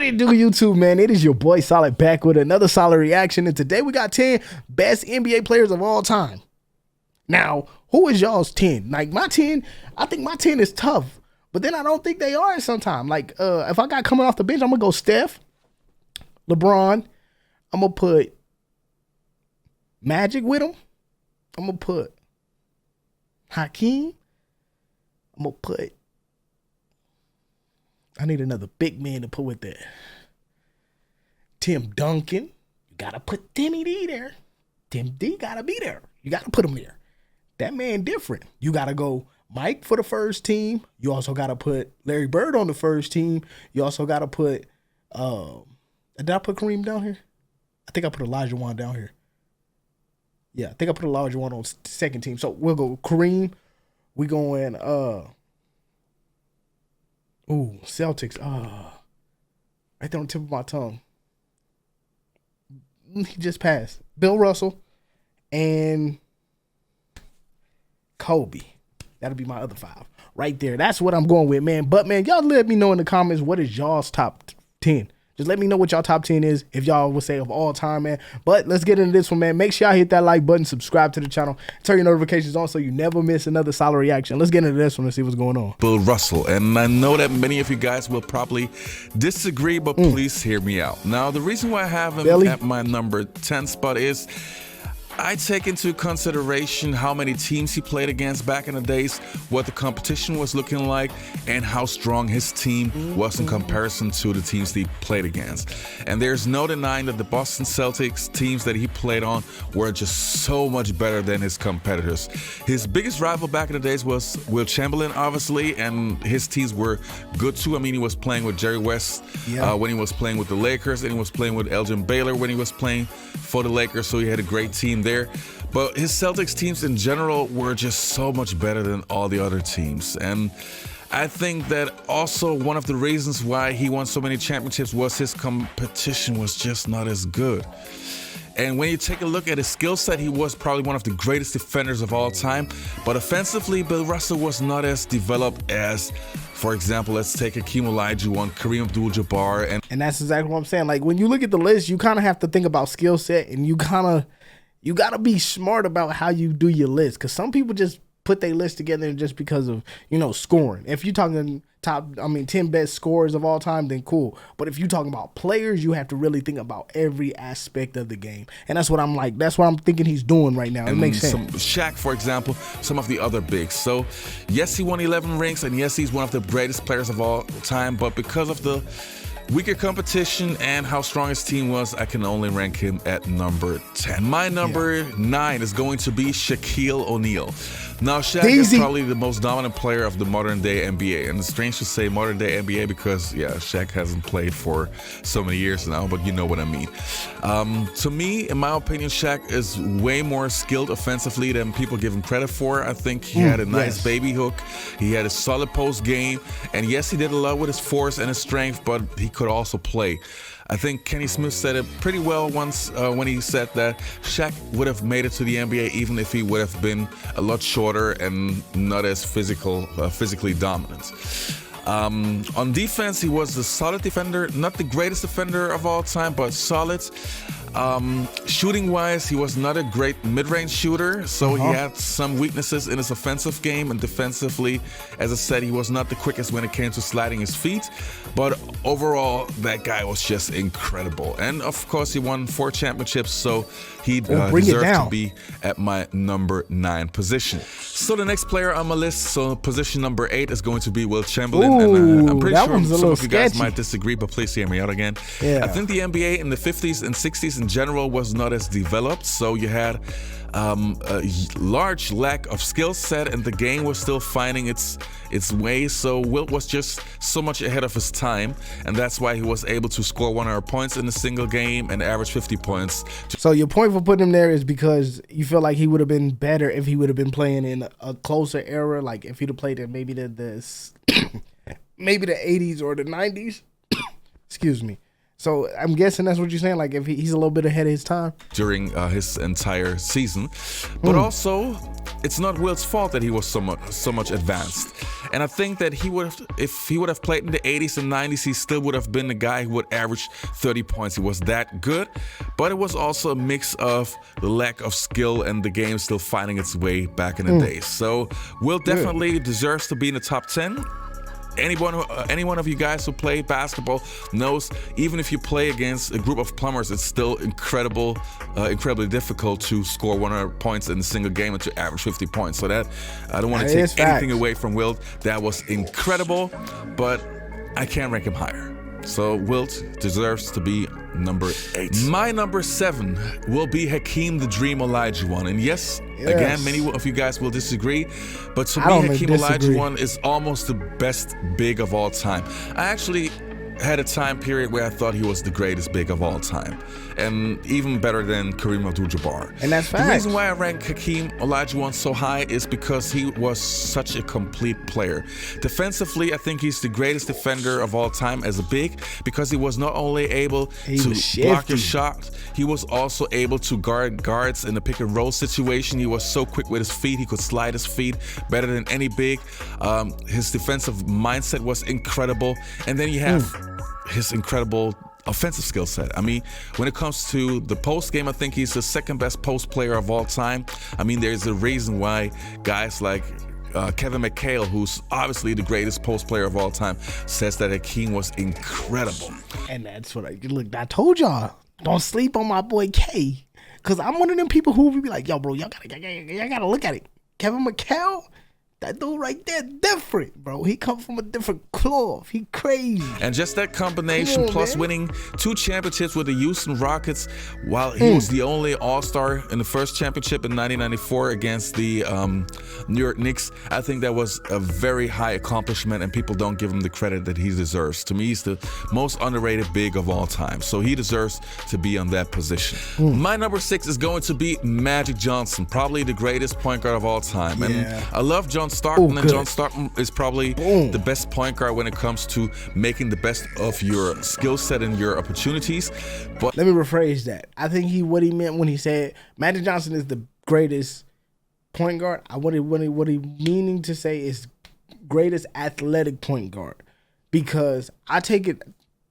it do, YouTube, man? It is your boy Solid back with another solid reaction. And today we got 10 best NBA players of all time. Now, who is y'all's 10? Like my 10, I think my 10 is tough. But then I don't think they are sometimes. Like, if I got coming off the bench, I'm going to go Steph, LeBron. I'm going to put Magic with him. I'm going to put Hakeem. I'm going to put, I need another big man to put with that. Tim Duncan. You got to put Timmy D there. Tim D got to be there. You got to put him there. That man different. You got to go Mike for the first team. You also got to put Larry Bird on the first team. You also got to put, did I put Kareem down here? I think I put Olajuwon down here. Yeah, I think I put Olajuwon on the second team. So we'll go Kareem. We going, Celtics. Right there on the tip of my tongue. He just passed. Bill Russell and Kobe. That'll be my other 5 right there. That's what I'm going with, man. But, man, y'all let me know in the comments what is y'all's top 10. Just let me know what y'all top 10 is, if y'all would say of all time, man. But let's get into this one, man. Make sure y'all hit that like button, subscribe to the channel, turn your notifications on so you never miss another solid reaction. Let's get into this one and see what's going on. Bill Russell, and I know that many of you guys will probably disagree, but please hear me out. Now, the reason why I have him at my number 10 spot is I take into consideration how many teams he played against back in the days, what the competition was looking like, and how strong his team was in comparison to the teams that he played against. And there's no denying that the Boston Celtics teams that he played on were just so much better than his competitors. His biggest rival back in the days was Wilt Chamberlain, obviously, and his teams were good too. I mean, he was playing with Jerry West when he was playing with the Lakers, and he was playing with Elgin Baylor when he was playing for the Lakers, so he had a great team there. But his Celtics teams in general were just so much better than all the other teams. And I think that also one of the reasons why he won so many championships was his competition was just not as good. And when you take a look at his skill set, he was probably one of the greatest defenders of all time. But offensively, Bill Russell was not as developed as, for example, let's take Hakeem Olajuwon, Kareem Abdul-Jabbar. And that's exactly what I'm saying. Like, when you look at the list, you kind of have to think about skill set, and you got to be smart about how you do your list. Because some people just put their list together just because of, scoring. If you're talking 10 best scorers of all time, then cool. But if you're talking about players, you have to really think about every aspect of the game. And that's what I'm thinking he's doing right now. It makes sense. Shaq, for example, some of the other bigs. So, yes, he won 11 rings, and yes, he's one of the greatest players of all time. But because of the weaker competition and how strong his team was, I can only rank him at number 10. My number 9 is going to be Shaquille O'Neal. Now, Shaq is probably the most dominant player of the modern day NBA. And it's strange to say modern day NBA because, yeah, Shaq hasn't played for so many years now, but you know what I mean. To me, in my opinion, Shaq is way more skilled offensively than people give him credit for. I think he had a nice baby hook. He had a solid post game. And yes, he did a lot with his force and his strength, but he could also play. I think Kenny Smith said it pretty well once when he said that Shaq would have made it to the NBA even if he would have been a lot shorter and not as physically dominant. On defense, he was a solid defender, not the greatest defender of all time, but solid. Shooting wise, he was not a great mid-range shooter, so he had some weaknesses in his offensive game, and defensively, as I said, he was not the quickest when it came to sliding his feet, but overall, that guy was just incredible. And of course, he won 4 championships, so he deserved to be at my number 9 position. So the next player on my list, so position number 8 is going to be Wilt Chamberlain. And I'm pretty sure some of you guys might disagree, but please hear me out again. I think the NBA in the 50s and 60s in general was not as developed, so you had a large lack of skill set, and the game was still finding its way. So Wilt was just so much ahead of his time, and that's why he was able to score 100 points in a single game and average 50 points. So your point for putting him there is because you feel like he would have been better if he would have been playing in a closer era, like if he'd have played in maybe maybe the 80s or the 90s. Excuse me. So I'm guessing that's what you're saying, like if he's a little bit ahead of his time during his entire season. But also, it's not Wilt's fault that he was so much advanced. And I think that if he would have played in the 80s and 90s, he still would have been the guy who would average 30 points. He was that good, but it was also a mix of the lack of skill and the game still finding its way back in the days. So Wilt definitely deserves to be in the top 10. Any one of you guys who play basketball knows, even if you play against a group of plumbers, it's still incredibly difficult to score 100 points in a single game and to average 50 points. So that, I don't want to take anything away from Wilt. That was incredible, but I can't rank him higher. So Wilt deserves to be number 8. My number 7 will be Hakeem the Dream Olajuwon. And yes, again, many of you guys will disagree, but to me, Hakeem Olajuwon is almost the best big of all time. I actually had a time period where I thought he was the greatest big of all time, and even better than Kareem Abdul-Jabbar. And that's fact. The reason why I rank Hakeem Olajuwon so high is because he was such a complete player. Defensively, I think he's the greatest defender of all time as a big, because he was not only able to block your shot, he was also able to guard guards in the pick and roll situation. He was so quick with his feet, he could slide his feet better than any big. His defensive mindset was incredible. And then you have his incredible offensive skill set. I mean, when it comes to the post game, I think he's the second best post player of all time. I mean, there's a reason why guys like Kevin McHale, who's obviously the greatest post player of all time, says that Hakeem was incredible. And that's what I told y'all, don't sleep on my boy K, because I'm one of them people who will be like, yo, bro, y'all gotta look at it. Kevin McHale, that dude right there, different, bro. He come from a different cloth. He crazy. And just that combination, plus winning 2 championships with the Houston Rockets, while he was the only All-Star in the first championship in 1994 against the New York Knicks, I think that was a very high accomplishment, and people don't give him the credit that he deserves. To me, he's the most underrated big of all time, so he deserves to be on that position. My number 6 is going to be Magic Johnson, probably the greatest point guard of all time. And I love John Stockton, and John Stockton is probably the best point guard when it comes to making the best of your skill set and your opportunities. But let me rephrase that. I think what he meant when he said Magic Johnson is the greatest point guard. What he meaning to say is greatest athletic point guard, because I take it,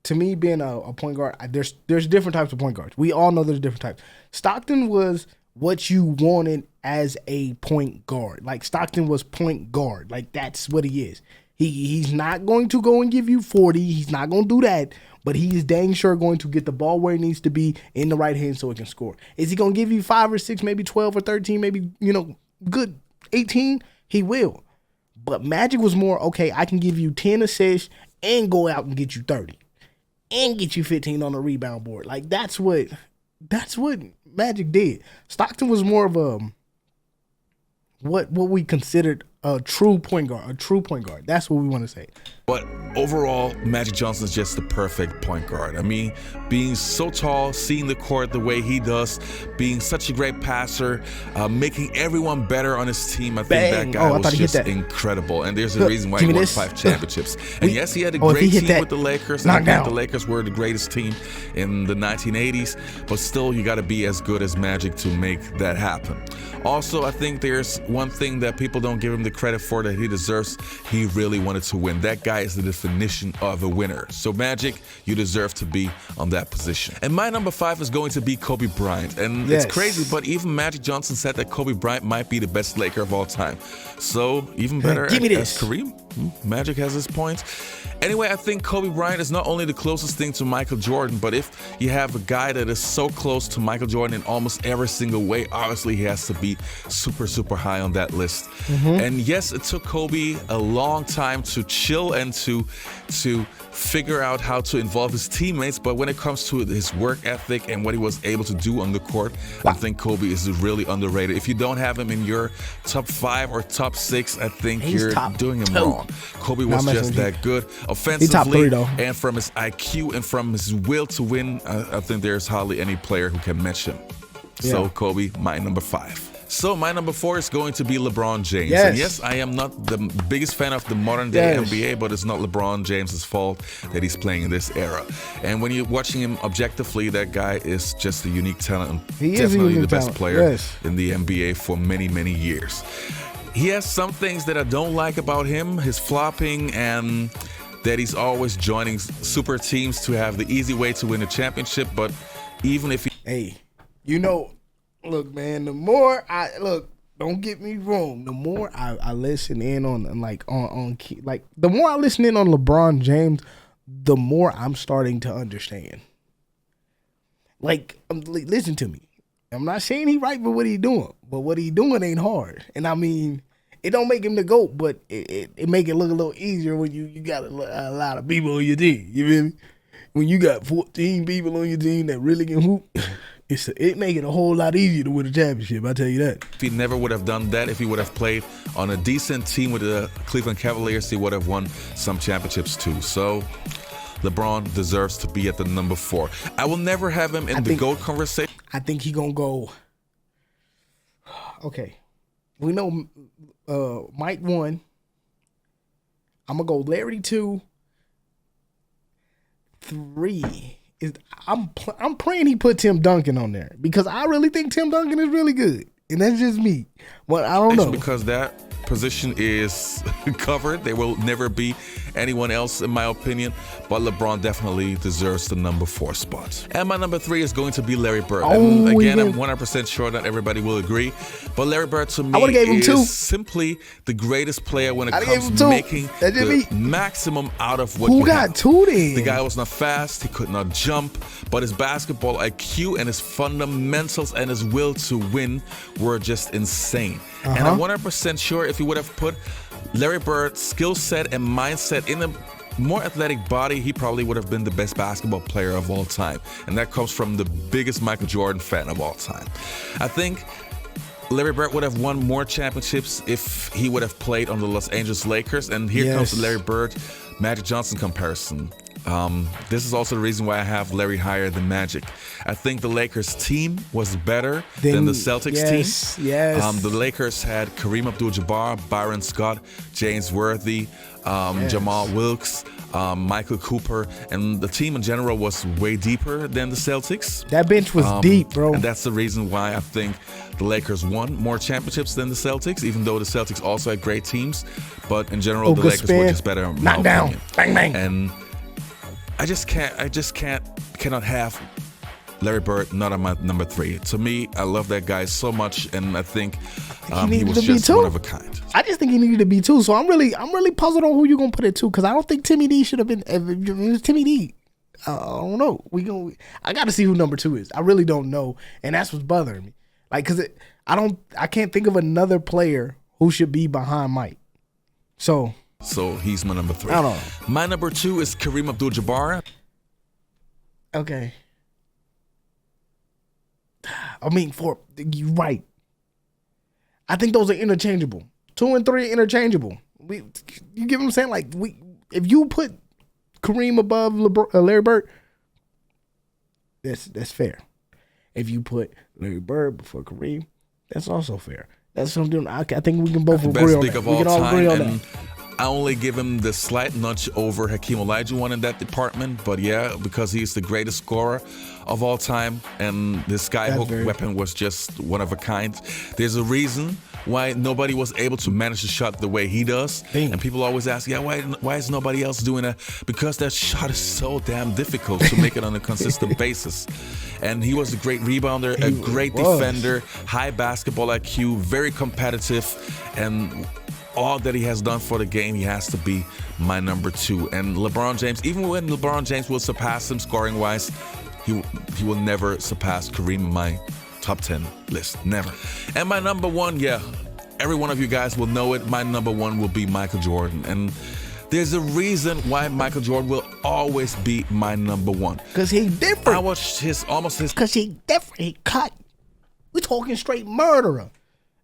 to me, being a point guard, there's different types of point guards. We all know there's different types. Stockton was what you wanted as a point guard. Like, Stockton was point guard. Like, that's what he is. He's not going to go and give you 40. He's not going to do that. But he's dang sure going to get the ball where it needs to be in the right hand so it can score. Is he going to give you 5 or 6, maybe 12 or 13, maybe, good 18? He will. But Magic was more, okay, I can give you 10 assists and go out and get you 30. And get you 15 on the rebound board. Like, that's what Magic did. Stockton was more of a what we considered a true point guard. That's what we want to say. But overall, Magic Johnson is just the perfect point guard. I mean, being so tall, seeing the court the way he does, being such a great passer, making everyone better on his team. I think that guy was just incredible. And there's a reason why he won 5 championships. And yes, he had a great team with the Lakers. And I think the Lakers were the greatest team in the 1980s. But still, you got to be as good as Magic to make that happen. Also, I think there's one thing that people don't give him the credit for that he deserves. He really wanted to win. That guy is the definition of a winner. So Magic, you deserve to be on that position. And my number 5 is going to be Kobe Bryant. And it's crazy, but even Magic Johnson said that Kobe Bryant might be the best Laker of all time. So even better as Kareem. Magic has his points. Anyway, I think Kobe Bryant is not only the closest thing to Michael Jordan, but if you have a guy that is so close to Michael Jordan in almost every single way, obviously he has to be super, super high on that list. And yes, it took Kobe a long time to chill and to figure out how to involve his teammates, but when it comes to his work ethic and what he was able to do on the court, I think Kobe is really underrated. If you don't have him in your top 5 or top 6, I think you're doing him wrong. Kobe was just that good offensively, and from his IQ and from his will to win, I think there's hardly any player who can match him. So Kobe, my number 5. So my number 4 is going to be LeBron James. Yes. And yes, I am not the biggest fan of the modern day NBA, but it's not LeBron James's fault that he's playing in this era. And when you're watching him objectively, that guy is just a unique talent. He is definitely the best talent. player in the NBA for many, many years. He has some things that I don't like about him, his flopping and that he's always joining super teams to have the easy way to win a championship. But even if he... Hey, you know, look, man, the more don't get me wrong, the more I listen in on the more I listen in on LeBron James, the more I'm starting to understand. Listen to me. I'm not saying he right for what he doing, but what he doing ain't hard. And I mean, it don't make him the GOAT, but it make it look a little easier when you got a lot of people on your team. You feel me? When you got 14 people on your team that really can hoop, it make it a whole lot easier to win a championship, I tell you that. If he never would have done that, if he would have played on a decent team with the Cleveland Cavaliers, he would have won some championships too. So LeBron deserves to be at the number 4. I will never have him in the GOAT conversation. I think he gonna go. Okay, we know Mike 1. I'm gonna go Larry 2. 3 is I'm praying he put Tim Duncan on there because I really think Tim Duncan is really good, and that's just me. But I don't know because that position is covered. There will never be anyone else, in my opinion. But LeBron definitely deserves the number 4 spot. And my number 3 is going to be Larry Bird. And again, I'm 100% sure that everybody will agree. But Larry Bird, to me, is simply the greatest player when it comes to making the maximum out of what you have. 2 then? The guy was not fast. He could not jump. But his basketball IQ and his fundamentals and his will to win were just insane. And I'm 100% sure if he would have put Larry Bird's skill set and mindset in a more athletic body, he probably would have been the best basketball player of all time. And that comes from the biggest Michael Jordan fan of all time. I think Larry Bird would have won more championships if he would have played on the Los Angeles Lakers. And here comes the Larry Bird Magic Johnson comparison. This is also the reason why I have Larry higher than Magic. I think the Lakers team was better than the Celtics team. Yes. The Lakers had Kareem Abdul-Jabbar, Byron Scott, James Worthy, Jamal Wilkes, Michael Cooper, and the team in general was way deeper than the Celtics. That bench was deep, bro. And that's the reason why I think the Lakers won more championships than the Celtics, even though the Celtics also had great teams. But in general, the Lakers were just better. Knock down, bang bang. And I just cannot have Larry Bird not on my number 3. To me, I love that guy so much, and I think he was just one of a kind. I just think he needed to be 2. So I'm really puzzled on who you're gonna put at 2 because I don't think Timmy D should have been. If it was Timmy D, I don't know. I got to see who number 2 is. I really don't know, and that's what's bothering me. I can't think of another player who should be behind Mike. So he's my number 3. I don't know. My number 2 is Kareem Abdul-Jabbar. Okay. I mean, you're right. I think those are interchangeable. 2 and 3 are interchangeable. You get what I'm saying? If you put Kareem above Larry Bird, that's fair. If you put Larry Bird before Kareem, that's also fair. That's something I think we can both agree on. Best big of all time. I only give him the slight nudge over Hakeem Olajuwon in that department, but yeah, because he's the greatest scorer of all time, and this skyhook weapon was just one of a kind. There's a reason why nobody was able to manage the shot the way he does, and people always ask, why is nobody else doing that? Because that shot is so damn difficult to make it on a consistent basis. And he was a great rebounder, a great defender, high basketball IQ, very competitive, and all that he has done for the game, he has to be my number 2. And LeBron James, even when LeBron James will surpass him scoring-wise, he will never surpass Kareem in my top 10 list. Never. And my number 1, every one of you guys will know it. My number 1 will be Michael Jordan. And there's a reason why Michael Jordan will always be my number 1. Because he's different. I watched Because he's different. He cut. We're talking straight murderer.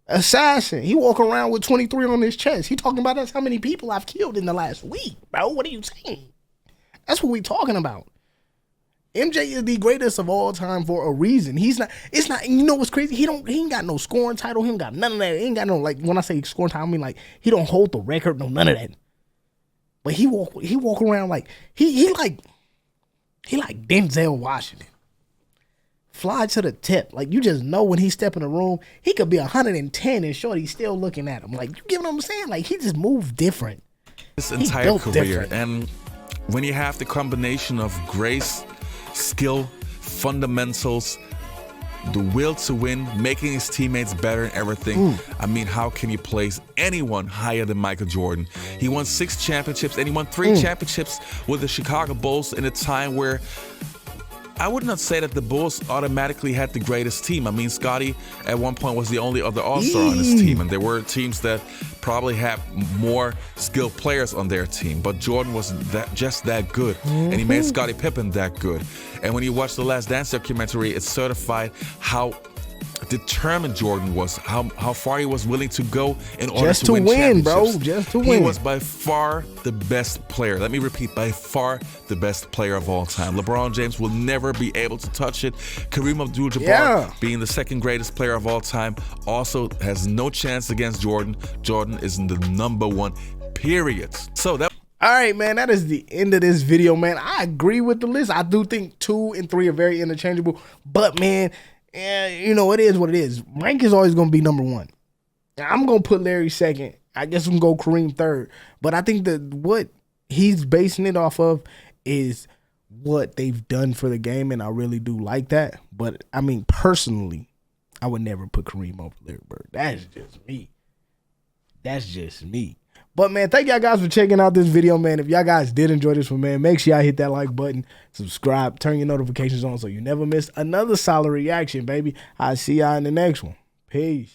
Assassin. He walk around with 23 on his chest. He talking about that's how many people I've killed in the last week, bro. What are you saying? That's what we talking about. MJ is the greatest of all time for a reason. He's not. It's not. You know what's crazy? He ain't got no scoring title. He ain't got none of that. He ain't got no, like, when I say scoring title, I mean like he don't hold the record. No, none of that. But he walk around like he like Denzel Washington. Fly to the tip. Like, you just know when he step in the room, he could be 110 and Shorty's still looking at him. Like, you get what I'm saying? Like, he just moved different. His entire career. And when you have the combination of grace, skill, fundamentals, the will to win, making his teammates better and everything, I mean, how can you place anyone higher than Michael Jordan? He won 6 championships, and he won 3 championships with the Chicago Bulls in a time where I would not say that the Bulls automatically had the greatest team. I mean, Scottie at one point was the only other All-Star on his team, and there were teams that probably had more skilled players on their team. But Jordan was just that good, and he made Scottie Pippen that good. And when you watch the Last Dance documentary, it certified how determined Jordan was, how far he was willing to go in order to win championships. Just to win. He was by far the best player. Let me repeat, by far the best player of all time. LeBron James will never be able to touch it. Kareem Abdul-Jabbar, being the 2nd greatest player of all time, also has no chance against Jordan. Jordan is the #1, period. So that. All right, man, that is the end of this video, man. I agree with the list. I do think 2 and 3 are very interchangeable, but, man, yeah, you know, it is what it is. Rank is always going to be #1. I'm going to put Larry 2nd. I guess we can go Kareem 3rd. But I think that what he's basing it off of is what they've done for the game, and I really do like that. But, I mean, personally, I would never put Kareem over Larry Bird. That's just me. That's just me. But, man, thank y'all guys for checking out this video, man. If y'all guys did enjoy this one, man, make sure y'all hit that like button, subscribe, turn your notifications on so you never miss another solid reaction, baby. I'll see y'all in the next one. Peace.